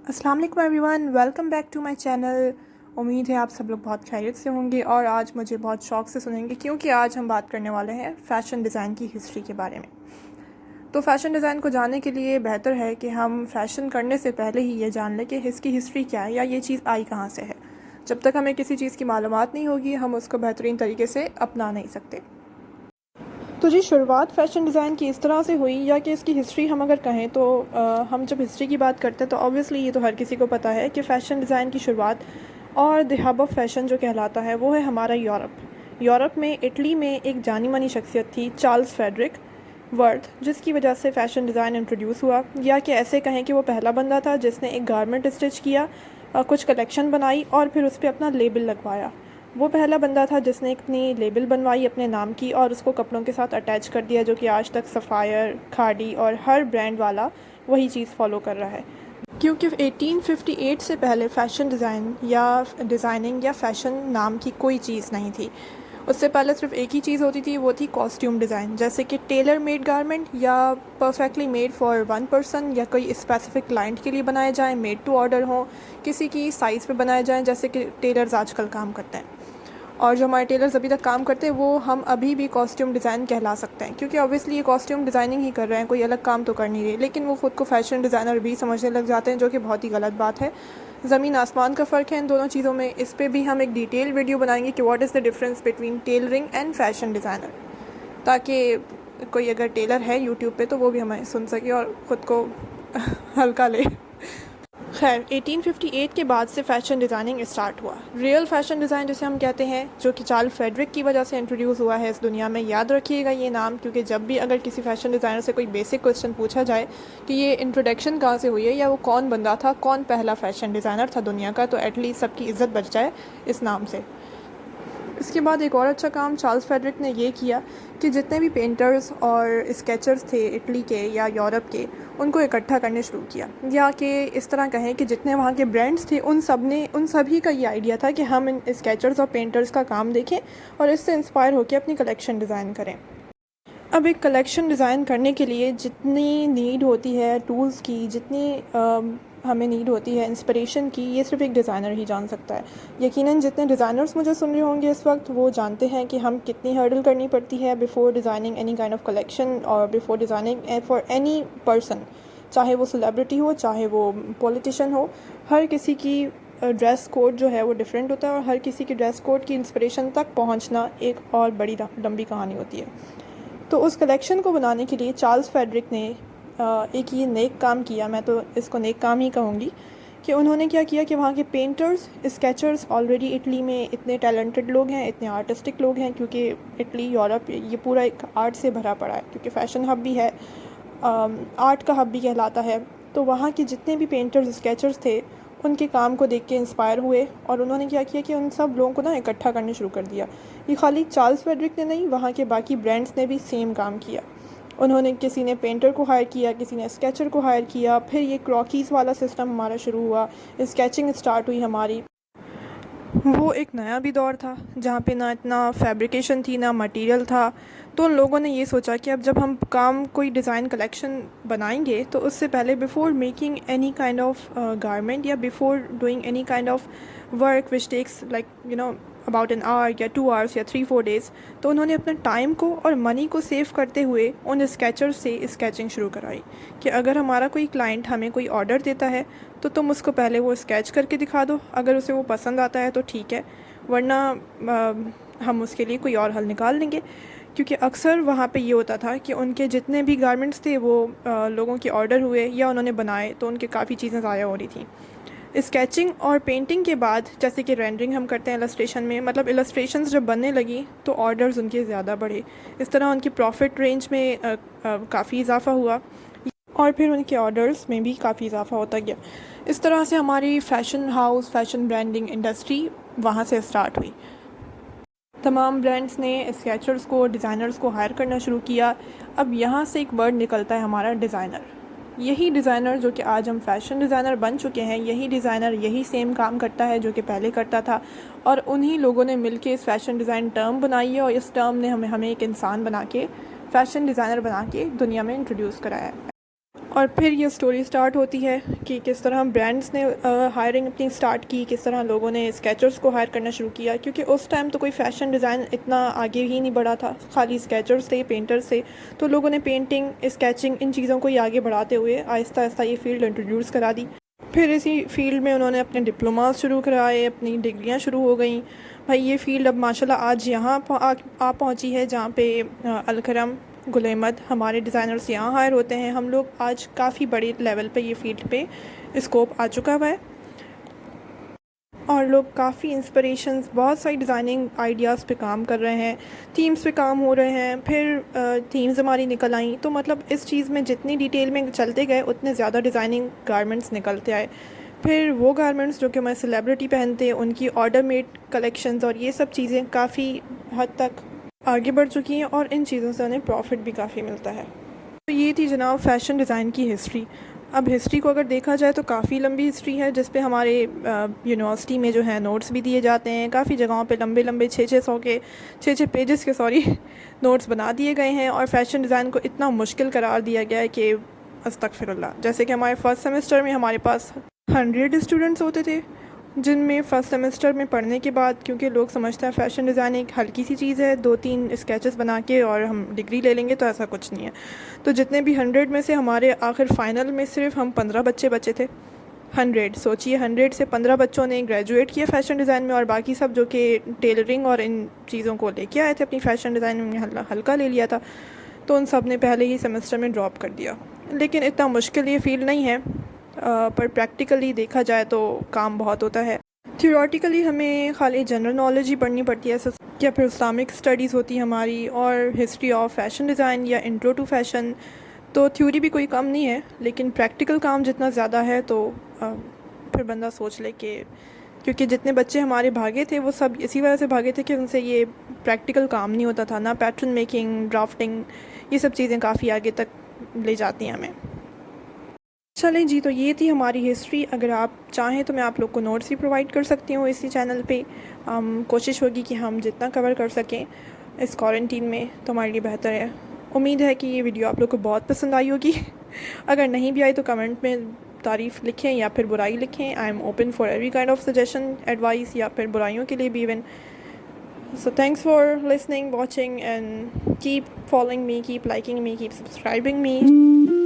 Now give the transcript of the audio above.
अस्सलाम वालेकुम everyone, welcome back to my channel. उम्मीद है आप सब लोग बहुत खैरियत से होंगे और आज मुझे बहुत शौक से सुनेंगे क्योंकि आज हम बात करने वाले हैं फ़ैशन डिज़ाइन की हिस्ट्री के बारे में। तो फ़ैशन डिज़ाइन को जानने के लिए बेहतर है कि हम फ़ैशन करने से पहले ही ये जान लें कि इसकी हिस्ट्री क्या है या ये चीज़ आई कहाँ से है। जब तक हमें किसी चीज़ की मालूमात नहीं होगी हम उसको बेहतरीन तरीके से अपना नहीं सकते। तो जी शुरुआत फ़ैशन डिज़ाइन की इस तरह से हुई या कि इसकी हिस्ट्री हम अगर कहें तो हम जब हिस्ट्री की बात करते हैं तो ऑब्वियसली ये तो हर किसी को पता है कि फ़ैशन डिज़ाइन की शुरुआत और द हब ऑफ फैशन जो कहलाता है वो है हमारा यूरोप में इटली में एक जानी मानी शख्सियत थी चार्ल्स फ्रेडरिक वर्थ, जिसकी वजह से फ़ैशन डिज़ाइन इंट्रोड्यूस हुआ, या कि ऐसे कहें कि वो पहला बंदा था जिसने एक गारमेंट स्टिच किया, कुछ कलेक्शन बनाई और फिर उस पर अपना लेबल लगवाया। वो पहला बंदा था जिसने अपनी लेबल बनवाई अपने नाम की और उसको कपड़ों के साथ अटैच कर दिया, जो कि आज तक सफ़ायर, खाड़ी और हर ब्रांड वाला वही चीज़ फॉलो कर रहा है। क्योंकि 1858 से पहले फ़ैशन डिज़ाइन या डिज़ाइनिंग या फ़ैशन नाम की कोई चीज़ नहीं थी। उससे पहले सिर्फ एक ही चीज़ होती थी, वो थी कॉस्ट्यूम डिज़ाइन, जैसे कि टेलर मेड गारमेंट या perfectly made for one person या कोई स्पेसिफिक क्लाइंट के लिए बनाए जाएं, मेड टू ऑर्डर हो, किसी की साइज़ पे बनाए जाएं, जैसे कि टेलर्स आजकल काम करते हैं। और जो हमारे टेलर्स अभी तक काम करते हैं वो हम अभी भी कॉस्ट्यूम डिज़ाइन कहला सकते हैं, क्योंकि ऑब्वियसली ये कॉस्ट्यूम डिज़ाइनिंग ही कर रहे हैं, कोई अलग काम तो कर नहीं रहे, लेकिन वो ख़ुद को फ़ैशन डिज़ाइनर भी समझने लग जाते हैं, जो कि बहुत ही गलत बात है। ज़मीन आसमान का फ़र्क है इन दोनों चीज़ों में। इस पर भी हम एक डिटेल वीडियो बनाएंगे कि what is the difference between tailoring and fashion designer, ताकि कोई अगर टेलर है यूट्यूब पे तो वो भी हमें सुन सके और ख़ुद को हल्का ले। खैर 1858 के बाद से फ़ैशन डिज़ाइनिंग स्टार्ट हुआ। रियल फ़ैशन डिज़ाइन जिसे हम कहते हैं, जो कि चार्ल्स फ्रेडरिक की वजह से इंट्रोड्यूस हुआ है इस दुनिया में। याद रखिएगा ये नाम, क्योंकि जब भी अगर किसी फ़ैशन डिज़ाइनर से कोई बेसिक क्वेश्चन पूछा जाए कि ये इंट्रोडक्शन कहाँ से हुई है या वो कौन बंदा था, कौन पहला फ़ैशन डिज़ाइनर था दुनिया का, तो एटलीस्ट सबकी इज़्ज़त बच जाए इस नाम से। इसके बाद एक और अच्छा काम चार्ल्स फ्रेडरिक ने ये किया कि जितने भी पेंटर्स और स्केचर्स थे इटली के या यूरोप के, उनको इकट्ठा करने शुरू किया, या कि इस तरह कहें कि जितने वहाँ के ब्रांड्स थे उन सभी का ये आइडिया था कि हम इन स्केचर्स और पेंटर्स का काम देखें और इससे इंस्पायर होकर अपनी कलेक्शन डिज़ाइन करें। अब एक कलेक्शन डिज़ाइन करने के लिए जितनी नीड होती है टूल्स की, जितनी हमें नीड होती है इंस्पिरेशन की, ये सिर्फ एक डिज़ाइनर ही जान सकता है। यकीनन जितने डिज़ाइनर्स मुझे सुन रहे होंगे इस वक्त, वो जानते हैं कि हम कितनी हर्डल करनी पड़ती है before designing any kind of collection और before designing for any person, चाहे वो सेलिब्रिटी हो, चाहे वो पॉलिटिशियन हो। हर किसी की ड्रेस कोड जो है वो डिफरेंट होता है और हर किसी की ड्रेस कोड की इंस्पिरेशन तक पहुँचना एक और बड़ी लंबी कहानी होती है। तो उस कलेक्शन को बनाने के लिए चार्ल्स फ्रेडरिक ने एक ये नेक काम किया, मैं तो इसको नेक काम ही कहूँगी, कि उन्होंने क्या किया कि वहाँ के पेंटर्स, स्केचर्स, ऑलरेडी इटली में इतने टैलेंटेड लोग हैं, इतने आर्टिस्टिक लोग हैं, क्योंकि इटली यूरोप ये पूरा एक आर्ट से भरा पड़ा है, क्योंकि फ़ैशन हब भी है, आर्ट का हब भी कहलाता है। तो वहाँ के जितने भी पेंटर्स स्केचर्स थे उनके काम को देख के इंस्पायर हुए और उन्होंने क्या किया कि उन सब लोगों को ना इकट्ठा करने शुरू कर दिया। ये खाली चार्ल्स फ्रेडरिक ने नहीं, वहाँ के बाकी ब्रांड्स ने भी सेम काम किया। उन्होंने किसी ने पेंटर को हायर किया, किसी ने स्केचर को हायर किया, फिर ये क्रॉकीज़ वाला सिस्टम हमारा शुरू हुआ, स्केचिंग स्टार्ट हुई हमारी। वो एक नया भी दौर था जहाँ पे ना इतना फैब्रिकेशन थी, ना मटेरियल था। तो उन लोगों ने ये सोचा कि अब जब हम कोई डिज़ाइन कलेक्शन बनाएंगे तो उससे पहले before making any kind of garment या before doing any kind of work which takes like about an hour या 2 आवर्स या 3-4 डेज़, तो उन्होंने अपने टाइम को और मनी को सेव करते हुए उन स्केचर्स से स्केचिंग शुरू कराई कि अगर हमारा कोई क्लाइंट हमें कोई ऑर्डर देता है तो तुम उसको पहले वो स्केच करके दिखा दो, अगर उसे वो पसंद आता है तो ठीक है, वरना हम उसके लिए कोई और हल निकाल देंगे। क्योंकि अक्सर वहाँ पे ये होता था कि उनके जितने भी गारमेंट्स थे वो लोगों के ऑर्डर हुए या उन्होंने बनाए तो उनके काफ़ी चीज़ें ज़ाया हो रही थी। स्केचिंग और पेंटिंग के बाद, जैसे कि रेंडरिंग हम करते हैं इलस्ट्रेशन में, मतलब इलस्ट्रेशंस जब बनने लगी तो ऑर्डर्स उनके ज़्यादा बढ़े, इस तरह उनकी प्रॉफिट रेंज में काफ़ी इजाफा हुआ और फिर उनके ऑर्डर्स में भी काफ़ी इजाफा होता गया। इस तरह से हमारी fashion house, fashion branding industry वहाँ से स्टार्ट हुई। तमाम ब्रांड्स ने स्केचर्स को, डिज़ाइनर्स को हायर करना शुरू किया। अब यहाँ से एक वर्ड निकलता है हमारा डिज़ाइनर। यही डिज़ाइनर जो कि आज हम फ़ैशन डिज़ाइनर बन चुके हैं, यही डिज़ाइनर यही सेम काम करता है जो कि पहले करता था, और उन्हीं लोगों ने मिल के इस फ़ैशन डिज़ाइन टर्म बनाई है और इस टर्म ने हमें एक इंसान बना के, फ़ैशन डिज़ाइनर बना के दुनिया में इंट्रोड्यूस कराया है। और फिर ये स्टोरी स्टार्ट होती है कि किस तरह ब्रांड्स ने हायरिंग अपनी स्टार्ट की, किस तरह लोगों ने स्केचर्स को हायर करना शुरू किया, क्योंकि उस टाइम तो कोई फ़ैशन डिज़ाइन इतना आगे ही नहीं बढ़ा था, खाली स्केचर्स थे, पेंटर्स थे। तो लोगों ने पेंटिंग, स्केचिंग, इन चीज़ों को ही आगे बढ़ाते हुए आहिस्ता आहिस्ता ये फील्ड इंट्रोड्यूस करा दी। फिर इसी फील्ड में उन्होंने अपने डिप्लोमास शुरू कराए, अपनी डिग्रियाँ शुरू हो गई। भाई ये फ़ील्ड अब माशाल्लाह आज यहाँ आ पहुँची है जहाँ पे अलकरम, गुल अहमद हमारे डिज़ाइनर्स यहाँ हायर होते हैं। हम लोग आज काफ़ी बड़े लेवल पे ये फील्ड पे स्कोप आ चुका हुआ है और लोग काफ़ी इंस्पिरेशंस, बहुत सारी डिज़ाइनिंग आइडियाज़ पे काम कर रहे हैं, थीम्स पे काम हो रहे हैं। फिर थीम्स हमारी निकल आई, तो मतलब इस चीज़ में जितनी डिटेल में चलते गए उतने ज़्यादा डिज़ाइनिंग गारमेंट्स निकलते आए। फिर वो गारमेंट्स जो कि हमारे सेलिब्रिटी पहनते हैं, उनकी ऑर्डर मेड कलेक्शंस और ये सब चीज़ें काफ़ी हद तक आगे बढ़ चुकी हैं और इन चीज़ों से उन्हें प्रॉफिट भी काफ़ी मिलता है। तो ये थी जनाब फ़ैशन डिज़ाइन की हिस्ट्री। अब हिस्ट्री को अगर देखा जाए तो काफ़ी लंबी हिस्ट्री है, जिस पे हमारे यूनिवर्सिटी में जो है नोट्स भी दिए जाते हैं। काफ़ी जगहों पे लंबे लंबे 6 पेजेस के नोट्स बना दिए गए हैं और फ़ैशन डिज़ाइन को इतना मुश्किल करार दिया गया है कि अस्तगफिरुल्लाह। जैसे कि हमारे फर्स्ट सेमेस्टर में हमारे पास 100 स्टूडेंट्स होते थे, जिनमें फ़र्स्ट सेमेस्टर में पढ़ने के बाद, क्योंकि लोग समझते हैं फ़ैशन डिज़ाइन एक हल्की सी चीज़ है, 2-3 स्केचेस बना के और हम डिग्री ले लेंगे, तो ऐसा कुछ नहीं है। तो जितने भी 100 में से हमारे आखिर फ़ाइनल में सिर्फ हम 15 बच्चे बचे थे। 100 सोचिए, 100 से 15 बच्चों ने ग्रेजुएट किया फ़ैशन डिज़ाइन में और बाकी सब जो कि टेलरिंग और इन चीज़ों को लेके आए थे अपनी फ़ैशन डिज़ाइन में हल्का ले लिया था, तो उन सब ने पहले ही सेमेस्टर में ड्रॉप कर दिया। लेकिन इतना मुश्किल ये फील्ड नहीं है, पर प्रैक्टिकली देखा जाए तो काम बहुत होता है। थियोरेटिकली हमें खाली जनरल नॉलेज ही पढ़नी पड़ती है, या फिर इस्लामिक स्टडीज़ होती है हमारी, और हिस्ट्री ऑफ फैशन डिज़ाइन या इंट्रो टू फैशन। तो थ्योरी भी कोई कम नहीं है, लेकिन प्रैक्टिकल काम जितना ज़्यादा है तो फिर बंदा सोच ले कि, क्योंकि जितने बच्चे हमारे भागे थे वो सब इसी वजह से भागे थे कि उनसे ये प्रैक्टिकल काम नहीं होता था, ना पैटर्न मेकिंग, ड्राफ्टिंग, ये सब चीज़ें काफ़ी आगे तक ले जाती हैं हमें। चलें जी, तो ये थी हमारी हिस्ट्री। अगर आप चाहें तो मैं आप लोग को नोट्स भी प्रोवाइड कर सकती हूँ इसी चैनल पे। कोशिश होगी कि हम जितना कवर कर सकें इस क्वारंटीन में तो हमारे लिए बेहतर है। उम्मीद है कि ये वीडियो आप लोग को बहुत पसंद आई होगी। अगर नहीं भी आई तो कमेंट में तारीफ़ लिखें या फिर बुराई लिखें। I am open for every kind of suggestion, advice या फिर बुराइयों के लिए भी even. So thanks for listening, watching and keep following me, keep liking me, keep subscribing me.